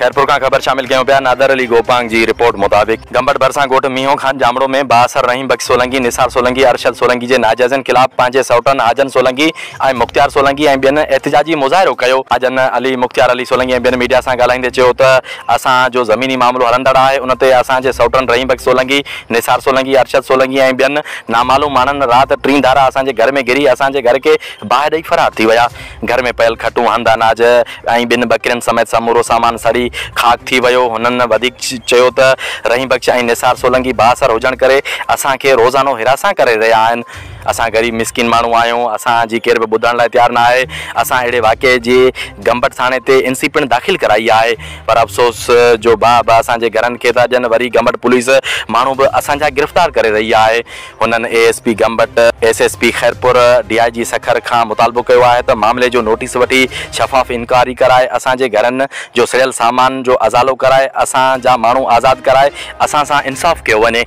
खैरपुर का खबर शामिल कयूं पिया। नादर अली गोपांग जी रिपोर्ट मुताबिक गंबट भरसा गोठ मीहों खान जामड़ो में बासर रहीम बख्श सोलंकी, निसार सोलंकी, अरशद सोलंकी जे नाजायज़न खिलाफ पंहिंजे सौटन हाजन सोलंकी ऐं मुख्तियार सोलंकी ऐं ॿियनि एहतिजाजी मुज़ाहिरो कयो। हाजन अली, मुख्तियार अली सोलंकी ऐं ॿियनि मीडिया सां ॻाल्हाईंदे चयो त असांजो ज़मीनी मामिलो हलंदड़ आहे। उन ते असांजे सौटन रहीम बख्श सोलंकी, निसार सोलंकी, अरशद सोलंकी ऐं ॿियनि नामालूम माण्हुनि राति 3 धारा असांजे घर में गिरी असांजे घर के बाहि ॾेई फरार थी विया। घर में पयल खटूं, हंध, अनाज ऐं 2 बकरियुनि समेत समूरो सामान सड़ी खाक थी वियो। हुननि वधीक चयो त रहीम बख्श ऐं निसार सोलंकी बासर हुजण करे असांखे रोज़ानो हिरासा करे रहिया आहिनि। असां ग़रीब मिसकिन माण्हू आहियूं, असांजी केर बि ॿुधण लाइ तयारु न आहे। असां अहिड़े वाक़े जी गंबट थाणे ते एनसी पिणु दाख़िल कराई आहे, पर अफ़सोस जो बाब असांजे घरनि खे था ॾियनि। वरी गंबट पुलिस माण्हू बि असांजा गिरफ़्तार करे रही आहे। हुननि ASP Gambat, SSP Khairpur, DIG Sukkur खां मुतालबो कयो आहे त मामले जो नोटिस वठी शफ़ाफ़ इंक्वायरी कराए असांजे घरनि जो सड़ियल सामान जो अज़ालो कराए असांजा माण्हू आज़ादु कराए असां सां इंसाफ़ कयो वञे।